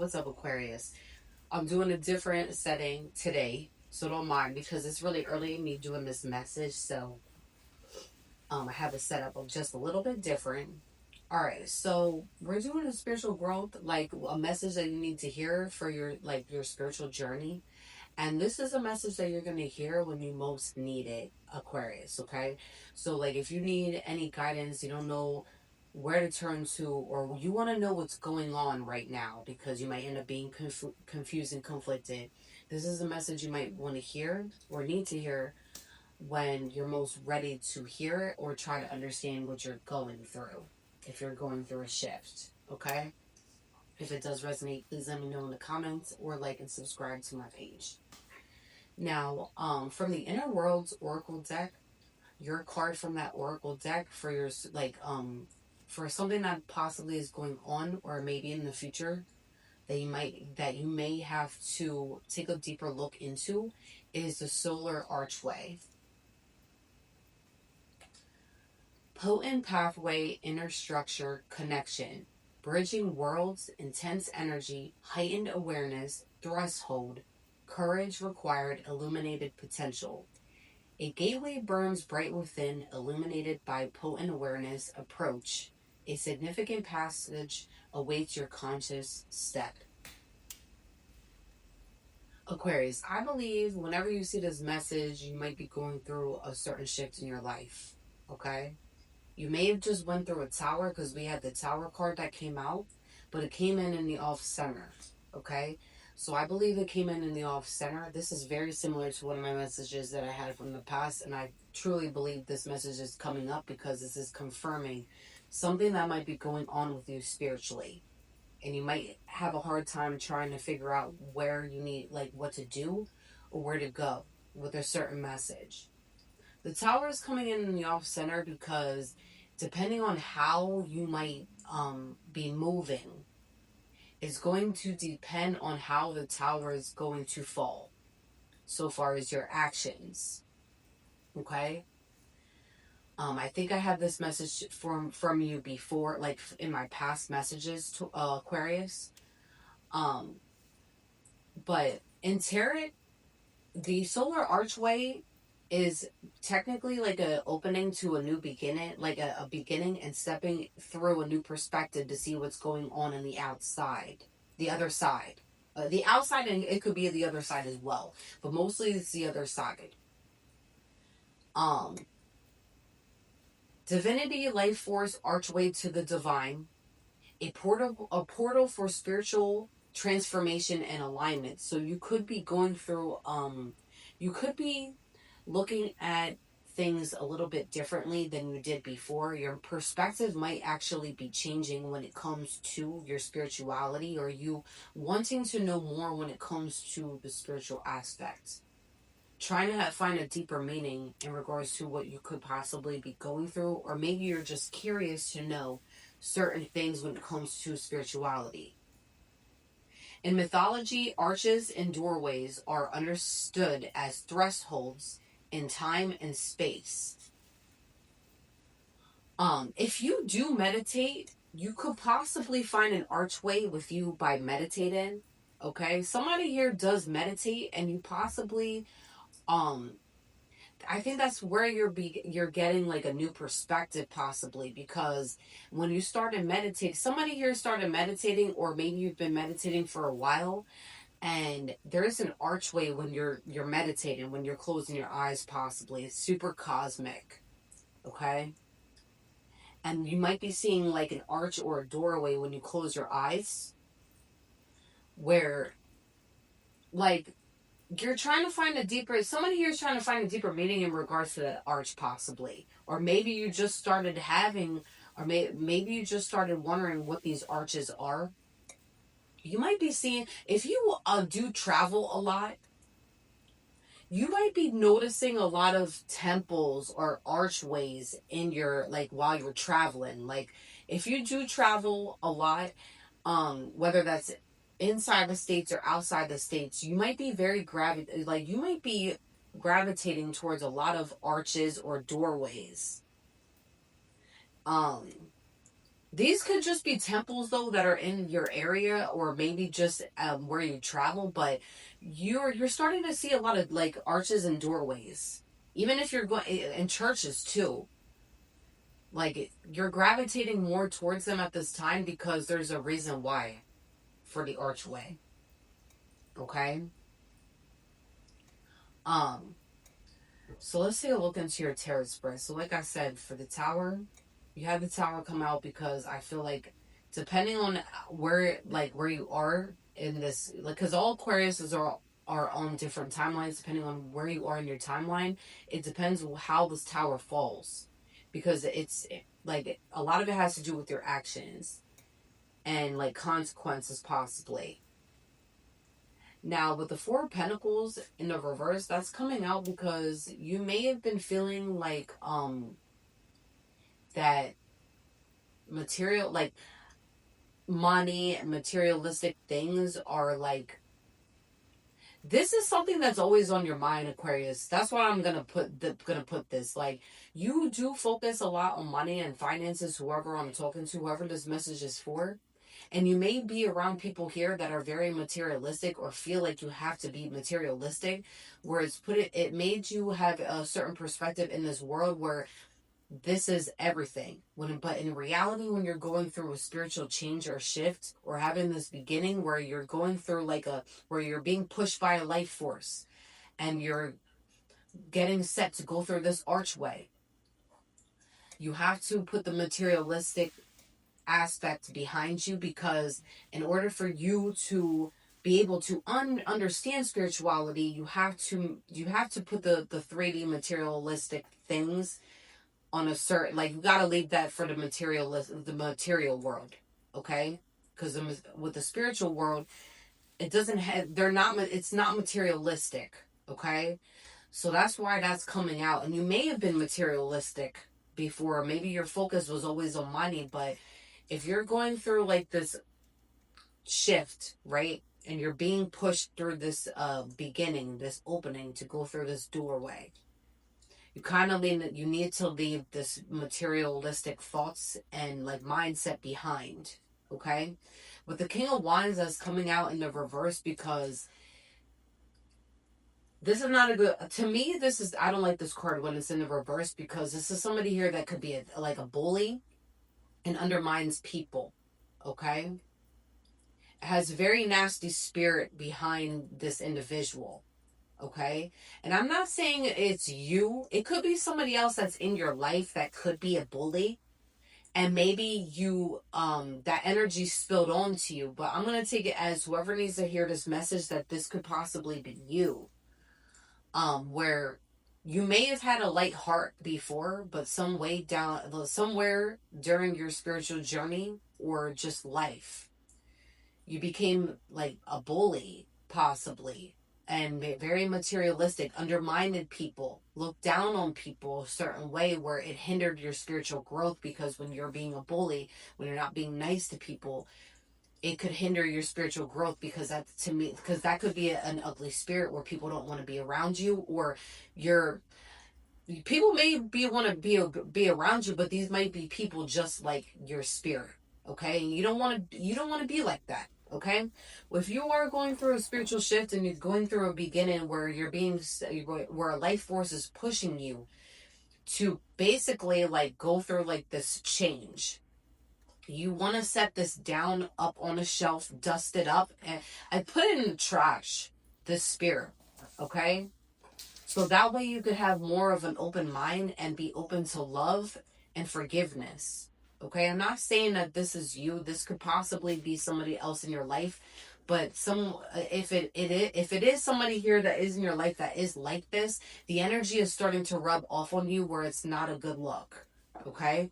What's up, Aquarius? I'm doing a different setting today, so don't mind because it's really early in me doing this message. So I have a setup of just a little bit different. All right, so we're doing a spiritual growth, like a message that you need to hear for your spiritual journey. And this is a message that you're gonna hear when you most need it, Aquarius. Okay, so like if you need any guidance, you don't know where to turn to, or you want to know what's going on right now because you might end up being confused and conflicted. This is a message you might want to hear or need to hear when you're most ready to hear it or try to understand what you're going through. If you're going through a shift, okay. If it does resonate, please let me know in the comments or like and subscribe to my page. Now, from the Inner Worlds Oracle deck, your card from that Oracle deck for your for something that possibly is going on or maybe in the future that you may have to take a deeper look into is the solar archway. Potent pathway, inner structure, connection, bridging worlds, intense energy, heightened awareness, threshold, courage required, illuminated potential. A gateway burns bright within, illuminated by potent awareness. Approach. A significant passage awaits your conscious step. Aquarius, I believe whenever you see this message, you might be going through a certain shift in your life. Okay? You may have just went through a tower because we had the tower card that came out, but it came in the off center. Okay? So I believe it came in the off center. This is very similar to one of my messages that I had from the past, and I truly believe this message is coming up because this is confirming something that might be going on with you spiritually. And you might have a hard time trying to figure out where you need, like, what to do or where to go with a certain message. The tower is coming in the off center because depending on how you might be moving, it's going to depend on how the tower is going to fall so far as your actions. Okay? I think I had this message from you before, like in my past messages to Aquarius. Um, but in tarot, the solar archway is technically like a opening to a new beginning, like a beginning and stepping through a new perspective to see what's going on in the outside, the other side. The outside, and it could be the other side as well, but mostly it's the other side. Um, Divinity, life force, archway to the divine, a portal for spiritual transformation and alignment. So you could be going through you could be looking at things a little bit differently than you did before. Your perspective might actually be changing when it comes to your spirituality, or you wanting to know more when it comes to the spiritual aspect. Trying to find a deeper meaning in regards to what you could possibly be going through, or maybe you're just curious to know certain things when it comes to spirituality. In mythology, arches and doorways are understood as thresholds in time and space. If you do meditate, you could possibly find an archway with you by meditating. Okay, somebody here does meditate, and you possibly, um, I think that's where you're getting like a new perspective possibly, because when you started meditating, somebody here started meditating, or maybe you've been meditating for a while, and there's an archway when you're meditating, when you're closing your eyes possibly. It's super cosmic, okay? And you might be seeing like an arch or a doorway when you close your eyes, where like you're trying to find a deeper, somebody here is trying to find a deeper meaning in regards to that arch possibly, or maybe you just started having, or maybe you just started wondering what these arches are. You might be seeing, if you do travel a lot, you might be noticing a lot of temples or archways in your, like, while you're traveling. Like, if you do travel a lot, whether that's inside the states or outside the states, you might be you might be gravitating towards a lot of arches or doorways. Um, These could just be temples though that are in your area, or maybe just where you travel. But you're starting to see a lot of like arches and doorways, even if you're going in churches too. Like you're gravitating more towards them at this time because there's a reason why for the archway. Okay. Um. So let's take a look into your tarot spread. So like I said, for the tower, you had the tower come out because I feel like depending on where you are in this, like, because all Aquariuses are on different timelines depending on where you are in your timeline. It depends on how this tower falls, because like a lot of it has to do with your actions and like consequences possibly. Now, with the Four of Pentacles in the reverse, that's coming out because you may have been feeling like that material, like money and materialistic things are like, this is something that's always on your mind, Aquarius. That's why I'm gonna put this. Like, you do focus a lot on money and finances, whoever I'm talking to, whoever this message is for. And you may be around people here that are very materialistic or feel like you have to be materialistic, where it made you have a certain perspective in this world where this is everything. But in reality, when you're going through a spiritual change or shift, or having this beginning where you're going through where you're being pushed by a life force and you're getting set to go through this archway, you have to put the materialistic aspect behind you, because in order for you to be able to understand spirituality, you have to put the 3D materialistic things on a certain, like, you got to leave that for the material world, okay? Because with the spiritual world, it doesn't have they're not it's not materialistic, okay? So that's why that's coming out. And you may have been materialistic before, maybe your focus was always on money, but if you're going through like this shift, right, and you're being pushed through this beginning, this opening to go through this doorway, you need to leave this materialistic thoughts and like mindset behind, okay? But the King of Wands that's coming out in the reverse, because this is not a good, to me, this is, I don't like this card when it's in the reverse, because this is somebody here that could be like a bully and undermines people, okay? Has very nasty spirit behind this individual, okay? And I'm not saying it's you. It could be somebody else that's in your life that could be a bully. And maybe you that energy spilled onto you. But I'm gonna take it as whoever needs to hear this message, that this could possibly be you. Where you may have had a light heart before, but somewhere during your spiritual journey or just life, you became like a bully, possibly, and very materialistic, undermined people, looked down on people a certain way where it hindered your spiritual growth. Because when you're being a bully, when you're not being nice to people, it could hinder your spiritual growth, because that, to me, because that could be an ugly spirit where people don't want to be around you, or you're people may want to be around you, but these might be people just like your spirit, okay? And you don't want to be like that, okay? If you are going through a spiritual shift and you're going through a beginning where where a life force is pushing you to basically like go through like this change, you want to set this down, up on a shelf, dust it up, and I put it in the trash, this spirit, okay? So that way you could have more of an open mind and be open to love and forgiveness. Okay, I'm not saying that this is you. This could possibly be somebody else in your life, but if it is somebody here that is in your life that is like this, the energy is starting to rub off on you where it's not a good look. Okay,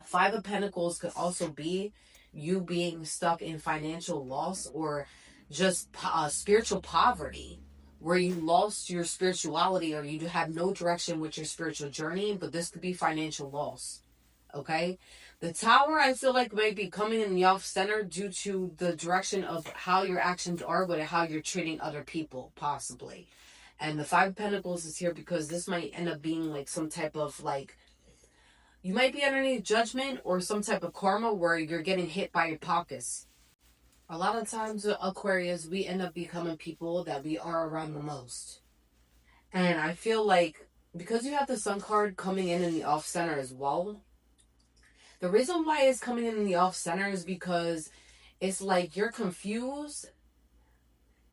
Five of Pentacles could also be you being stuck in financial loss, or just spiritual poverty, where you lost your spirituality or you have no direction with your spiritual journey. But this could be financial loss, okay? The Tower, I feel like, might be coming in the off center due to the direction of how your actions are, but how you're treating other people, possibly. And the Five of Pentacles is here because this might end up being like some type of like You might be underneath judgment or some type of karma where you're getting hit by your pockets. A lot of times, Aquarius, we end up becoming people that we are around the most. And I feel like because you have the sun card coming in the off center as well, the reason why it's coming in the off center is because it's like you're confused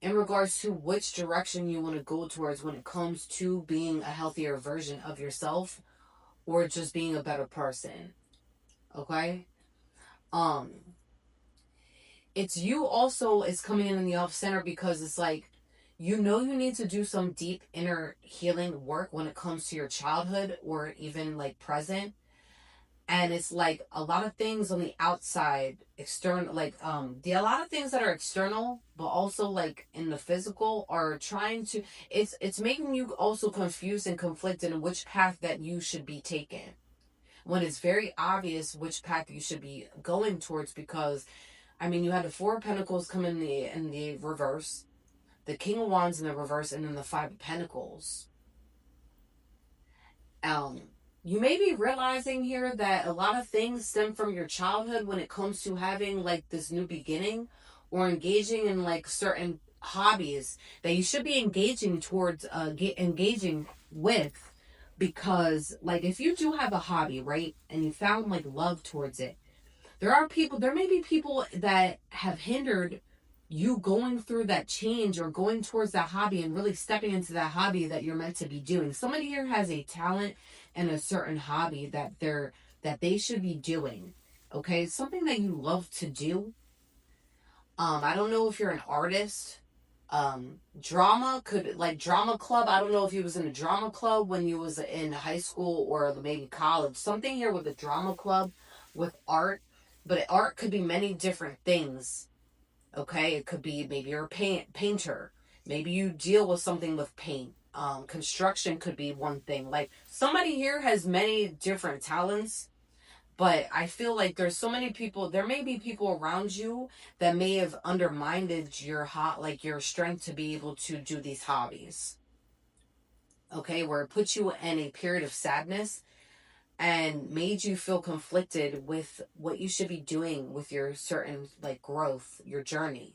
in regards to which direction you want to go towards when it comes to being a healthier version of yourself or just being a better person. Okay? Um, it's you also is coming in the off center because it's like you know you need to do some deep inner healing work when it comes to your childhood or even like present. And it's like a lot of things on the outside external, like a lot of things that are external but also like in the physical are trying to, it's making you also confused and conflicted in which path that you should be taking when it's very obvious which path you should be going towards. Because I mean, you had the Four of Pentacles come in the reverse, the King of Wands in the reverse, and then the Five of Pentacles. um you may be realizing here that a lot of things stem from your childhood when it comes to having like this new beginning or engaging in like certain hobbies that you should be engaging towards engaging with. Because like if you do have a hobby, right, and you found like love towards it, there may be people that have hindered you going through that change or going towards that hobby and really stepping into that hobby that you're meant to be doing. Somebody here has a talent and a certain hobby that they should be doing. Okay, something that you love to do. I don't know if you're an artist. Drama could, like drama club. I don't know if you was in a drama club when you was in high school or maybe college. Something here with a drama club with art, but art could be many different things. Okay, it could be maybe you're a painter. Maybe you deal with something with paint. Construction could be one thing. Like somebody here has many different talents, but I feel like there's so many people. There may be people around you that may have undermined like your strength to be able to do these hobbies. Okay, where it puts you in a period of sadness and made you feel conflicted with what you should be doing with your certain like growth, your journey.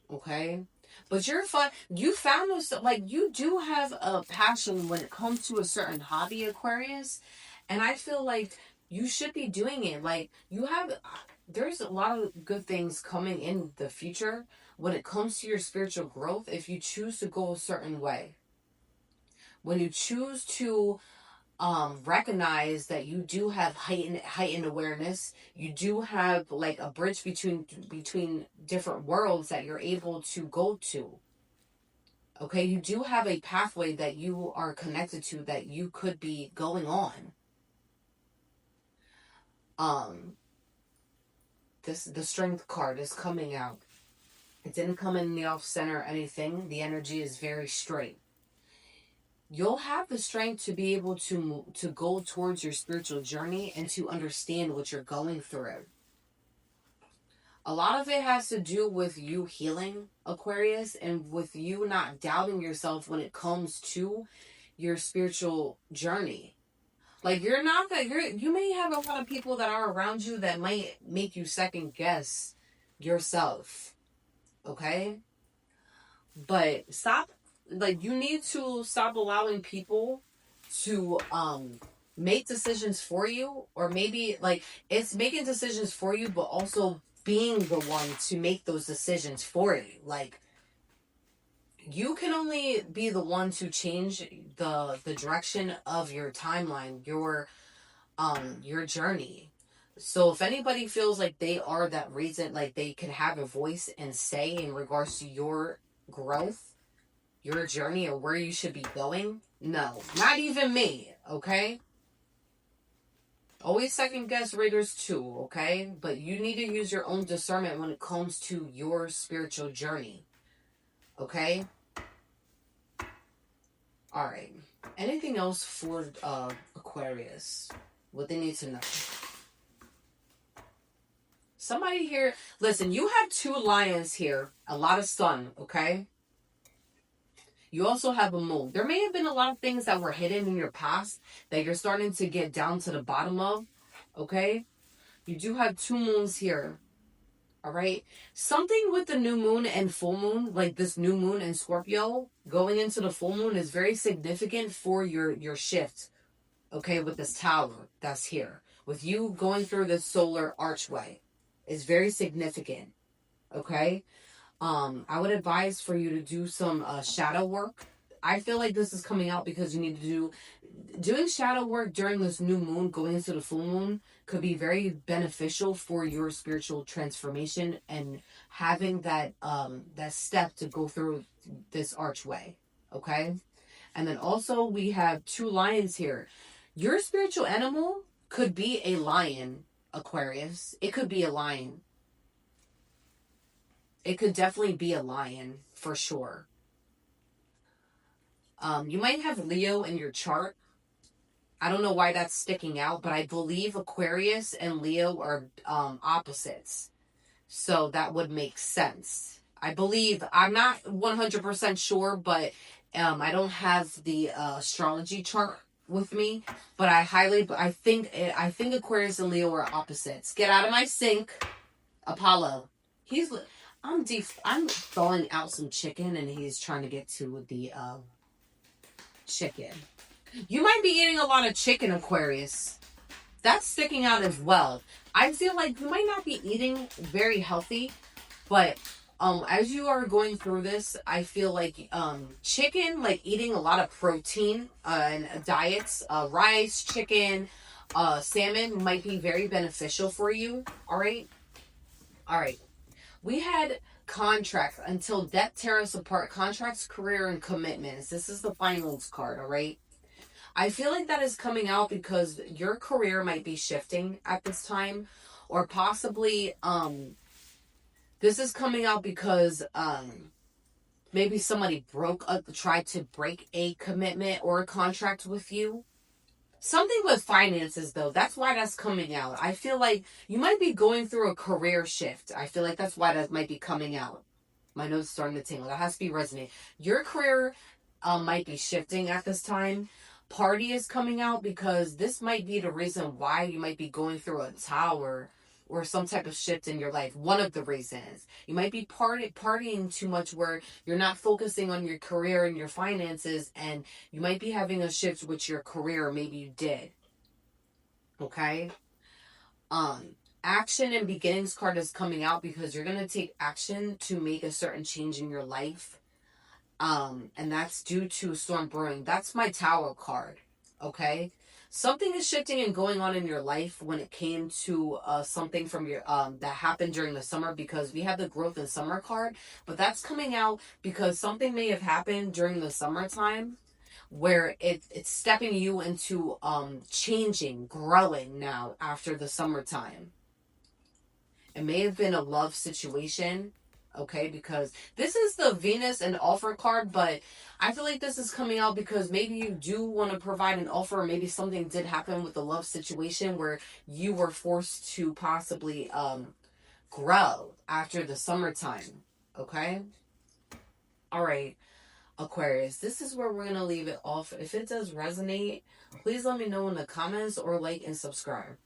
Okay, but you're fun. You found those, like you do have a passion when it comes to a certain hobby, Aquarius, and I feel like you should be doing it. Like you have, there's a lot of good things coming in the future when it comes to your spiritual growth if you choose to go a certain way. When you choose to recognize that you do have heightened awareness, you do have like a bridge between different worlds that you're able to go to. Okay, you do have a pathway that you are connected to that you could be going on. um the Strength card is coming out. It didn't come in the off center or anything. The energy is very straight. You'll have the strength to be able to go towards your spiritual journey and to understand what you're going through. A lot of it has to do with you healing, Aquarius, and with you not doubting yourself when it comes to your spiritual journey. Like you're not that you may have a lot of people that are around you that might make you second guess yourself. Okay? But stop, like you need to stop allowing people to make decisions for you, or maybe like it's making decisions for you but also being the one to make those decisions for you. Like you can only be the one to change the direction of your timeline, your journey. So if anybody feels like they are that reason, like they can have a voice and say in regards to your growth, your journey, or where you should be going, no, not even me. Okay, always second guess readers too. Okay, but you need to use your own discernment when it comes to your spiritual journey. Okay, all right. Anything else for Aquarius? What they need to know. Somebody here, listen, you have two lions here, a lot of sun, okay? You also have a moon. There may have been a lot of things that were hidden in your past that you're starting to get down to the bottom of. Okay? You do have 2 moons here. All right? Something with the new moon and full moon, like this new moon in Scorpio, going into the full moon is very significant for your shift. Okay, with this tower that's here. With you going through this solar archway is very significant. Okay? I would advise for you to do some shadow work. I feel like this is coming out because you need to doing shadow work during this new moon going into the full moon could be very beneficial for your spiritual transformation and having that step to go through this archway. Okay? And then also we have 2 lions here. Your spiritual animal could be a lion, Aquarius. It could be a lion. It could definitely be a lion, for sure. You might have Leo in your chart. I don't know why that's sticking out, but I believe Aquarius and Leo are opposites. So that would make sense. I believe, I'm not 100% sure, but I don't have the astrology chart with me, but I think Aquarius and Leo are opposites. Get out of my sink, Apollo. I'm thawing out some chicken, and he's trying to get to the chicken. You might be eating a lot of chicken, Aquarius. That's sticking out as well. I feel like you might not be eating very healthy, but as you are going through this, I feel like chicken, like eating a lot of protein and diets, rice, chicken, salmon might be very beneficial for you. All right. We had contracts until death tear us apart. Contracts, career, and commitments. This is the finals card. All right. I feel like that is coming out because your career might be shifting at this time, or possibly this is coming out because maybe somebody tried to break a commitment or a contract with you. Something with finances, though. That's why that's coming out. I feel like you might be going through a career shift. I feel like that's why that might be coming out. My nose is starting to tingle. That has to be resonant. Your career might be shifting at this time. Party is coming out because this might be the reason why you might be going through a tower or some type of shift in your life. One of the reasons. You might be partying too much where you're not focusing on your career and your finances, and you might be having a shift with your career. Maybe you did. Okay? Action and beginnings card is coming out because you're going to take action to make a certain change in your life. And that's due to storm brewing. That's my tower card. Okay? Something is shifting and going on in your life when it came to something from your that happened during the summer, because we have the growth in summer card, but that's coming out because something may have happened during the summertime where it's stepping you into changing, growing now after the summertime. It may have been a love situation, okay, because this is the Venus and offer card, but I feel like this is coming out because maybe you do want to provide an offer, or maybe something did happen with the love situation where you were forced to possibly grow after the summertime, okay? All right, Aquarius, this is where we're going to leave it off. If it does resonate, please let me know in the comments or like and subscribe.